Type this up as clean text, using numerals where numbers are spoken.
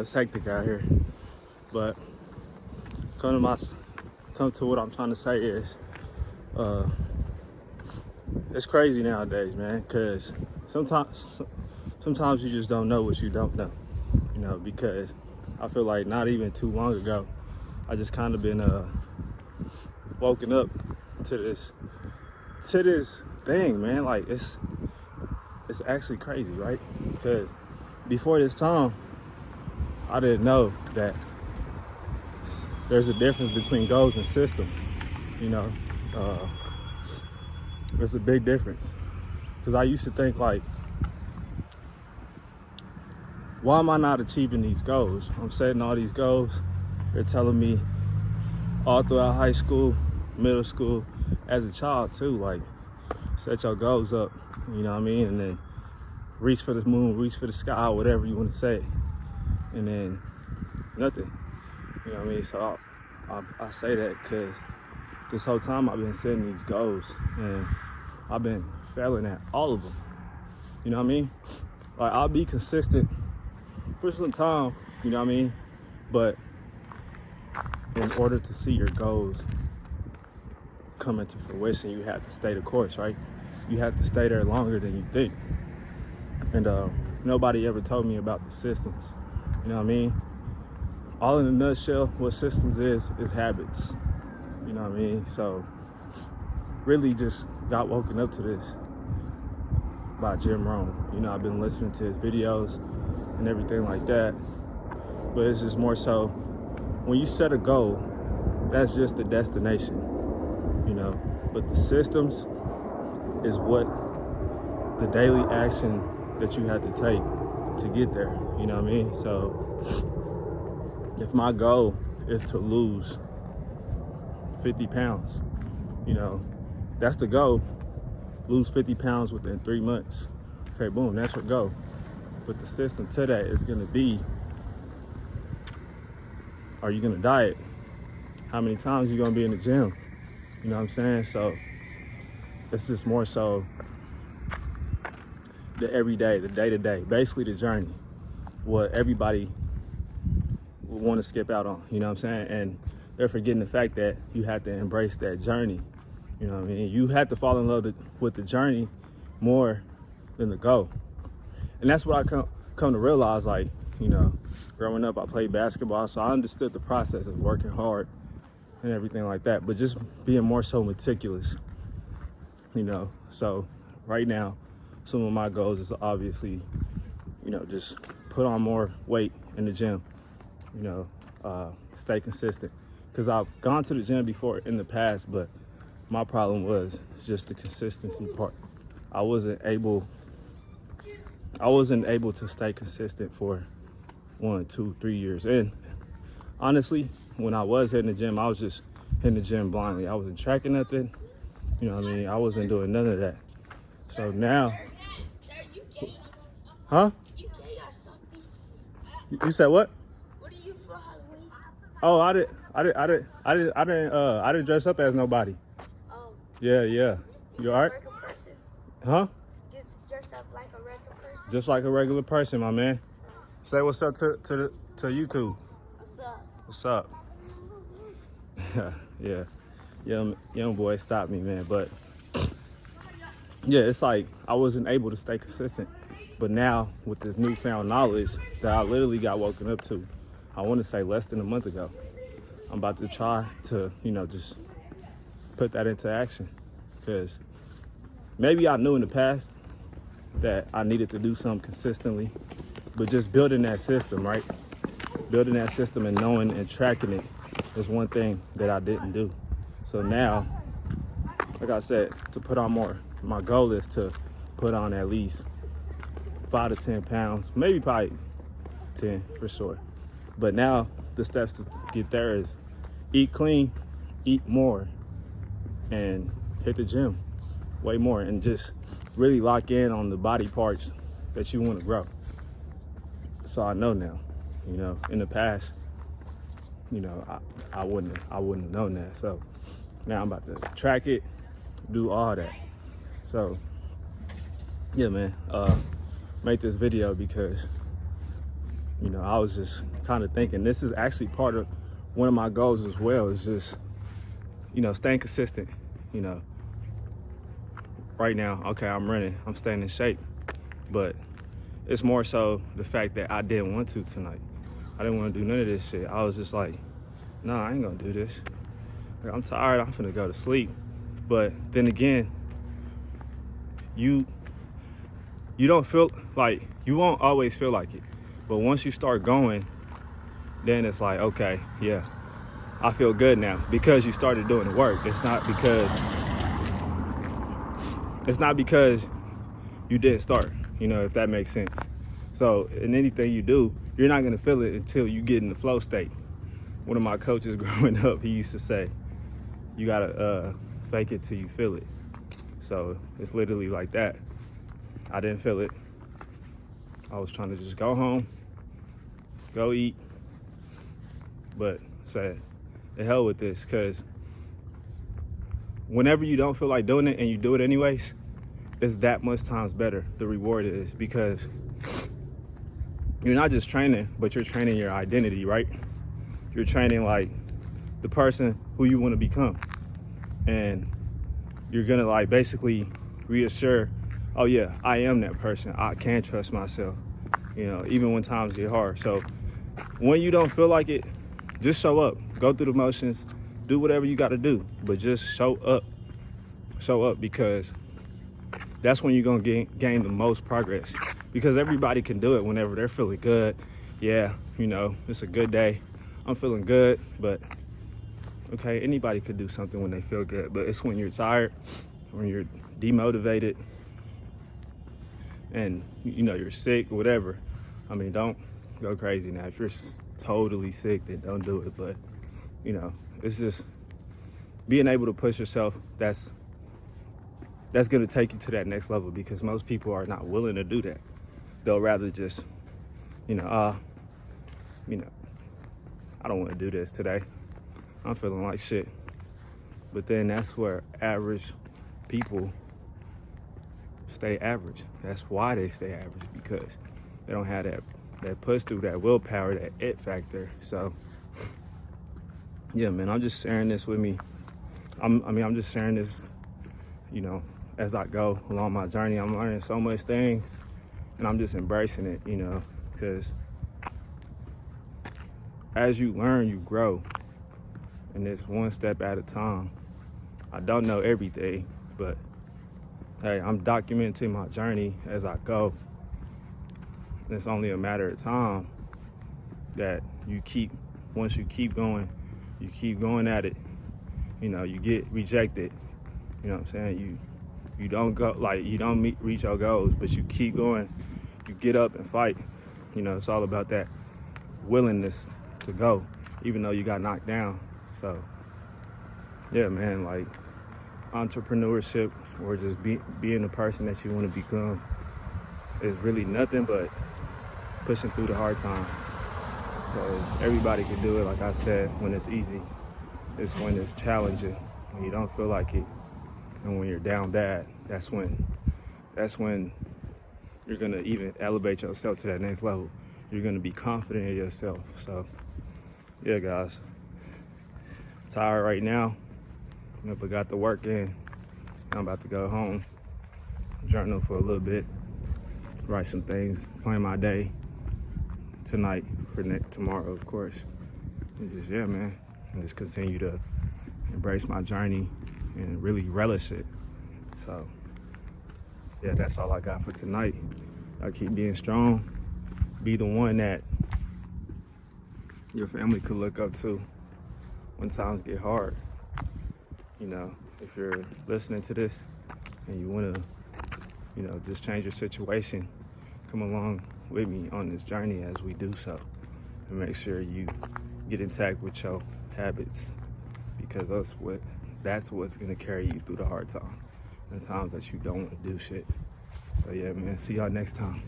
It's hectic out here, but come to what I'm trying to say is, it's crazy nowadays, man. Cause sometimes you just don't know what you don't know, Because I feel like not even too long ago, I just kind of been woken up to this thing, man. Like it's actually crazy, right? Because before this time, I didn't know that there's a difference between goals and systems. There's a big difference. Because I used to think like, why am I not achieving these goals? I'm setting all these goals. They're telling me all throughout high school, middle school, as a child too, like set your goals up, you know what I mean? And then reach for the moon, reach for the sky, whatever you want to say. And then nothing, you know what I mean? So I say that because this whole time I've been setting these goals and I've been failing at all of them, you know what I mean? Like I'll be consistent for some time, you know what I mean? But in order to see your goals come into fruition, you have to stay the course, right? You have to stay there longer than you think. And nobody ever told me about the systems, you know what I mean? All in a nutshell, what systems is habits, you know what I mean? So really just got woken up to this by Jim Rohn. You know, I've been listening to his videos and everything like that, but it's just more so when you set a goal, that's just the destination, but the systems is what the daily action that you have to take to get there, you know what I mean? So if my goal is to lose 50 pounds, that's the goal. Lose 50 pounds within 3 months. Okay, boom, that's your goal. But the system to that is gonna be, are you gonna diet? How many times you gonna be in the gym? You know what I'm saying? So it's just more so the everyday, the day-to-day, basically the journey, what everybody would want to skip out on, you know what I'm saying? And they're forgetting the fact that you have to embrace that journey, you know what I mean? You have to fall in love with the journey more than the goal. And that's what I come to realize, like, growing up, I played basketball, so I understood the process of working hard and everything like that, but just being more so meticulous, So right now, some of my goals is obviously, just put on more weight in the gym, stay consistent. Because I've gone to the gym before in the past, but my problem was just the consistency part. I wasn't able to stay consistent for 1, 2, 3 years. And honestly, when I was hitting the gym, I was just hitting the gym blindly. I wasn't tracking nothing. You know what I mean? I wasn't doing none of that. So now, huh? You said what? What are you for Halloween? Oh, I didn't dress up as nobody. Oh. Yeah. You all right? Regular person. Huh? Just dress up like a regular person. Just like a regular person, my man. Say what's up to YouTube. What's up? What's up? Yeah. Young boy stopped me, man. But yeah, it's like I wasn't able to stay consistent. But now with this newfound knowledge that I literally got woken up to, I want to say less than a month ago, I'm about to try to, just put that into action. Because maybe I knew in the past that I needed to do something consistently, but just building that system, right? Building that system and knowing and tracking it is one thing that I didn't do. So now, like I said, to put on more, my goal is to put on at least 5 to 10 pounds, maybe probably 10 for sure. But now the steps to get there is eat clean, eat more, and hit the gym way more, and just really lock in on the body parts that you want to grow. So I know now, in the past, I wouldn't have known that. So now I'm about to track it, do all that. So yeah, man, make this video because I was just kind of thinking. This is actually part of one of my goals as well, is just, you know, staying consistent. You know, right now, okay, I'm running, I'm staying in shape, but it's more so the fact that I didn't want to tonight. I didn't want to do none of this shit. I was just like, nah, I ain't gonna do this. I'm tired, I'm finna go to sleep. But then again, you don't feel like, you won't always feel like it. But once you start going, then it's like, okay, yeah, I feel good now because you started doing the work. It's not because you didn't start, you know, if that makes sense. So in anything you do, you're not gonna feel it until you get in the flow state. One of my coaches growing up, he used to say, you gotta fake it till you feel it. So it's literally like that. I didn't feel it. I was trying to just go home, go eat, but said, the hell with this, because whenever you don't feel like doing it and you do it anyways, it's that much times better, the reward is, because you're not just training, but you're training your identity, right? You're training like the person who you want to become. And you're gonna like basically reassure, oh yeah, I am that person. I can trust myself, you know, even when times get hard. So when you don't feel like it, just show up, go through the motions, do whatever you gotta do, but just show up, because that's when you're gonna gain the most progress, because everybody can do it whenever they're feeling good. Yeah, you know, it's a good day, I'm feeling good, but okay, anybody could do something when they feel good, but it's when you're tired, when you're demotivated, and you know, you're sick, whatever. I mean, don't go crazy now. If you're totally sick, then don't do it. But you know, it's just being able to push yourself, that's gonna take you to that next level, because most people are not willing to do that. They'll rather just, you know, I don't want to do this today, I'm feeling like shit. But then that's where average people stay average. That's why they stay average, because they don't have that push through, that willpower, that it factor. So yeah, man, I'm just sharing this with me. I'm just sharing this, you know, as I go along my journey. I'm learning so much things, and I'm just embracing it, you know, because as you learn, you grow, and it's one step at a time. I don't know everything, but hey, I'm documenting my journey as I go. It's only a matter of time that once you keep going at it, you know, you get rejected, you know what I'm saying? You don't go, like, you don't reach your goals, but you keep going, you get up and fight. You know, it's all about that willingness to go, even though you got knocked down. So yeah, man, like, entrepreneurship, or just being the person that you want to become, is really nothing but pushing through the hard times. Because everybody can do it, like I said, when it's easy. It's when it's challenging, when you don't feel like it, and when you're down bad, that's when you're gonna even elevate yourself to that next level. You're gonna be confident in yourself. So yeah, guys, I'm tired right now, you know, but got the work in. I'm about to go home, journal for a little bit, write some things, plan my day tonight for tomorrow, of course. And just, yeah, man, and just continue to embrace my journey and really relish it. So yeah, that's all I got for tonight. I keep being strong, be the one that your family could look up to when times get hard. You know, if you're listening to this and you want to, you know, just change your situation, come along with me on this journey as we do so, and make sure you get intact with your habits, because that's what's gonna carry you through the hard times and times that you don't want to do shit. So yeah, man, see y'all next time.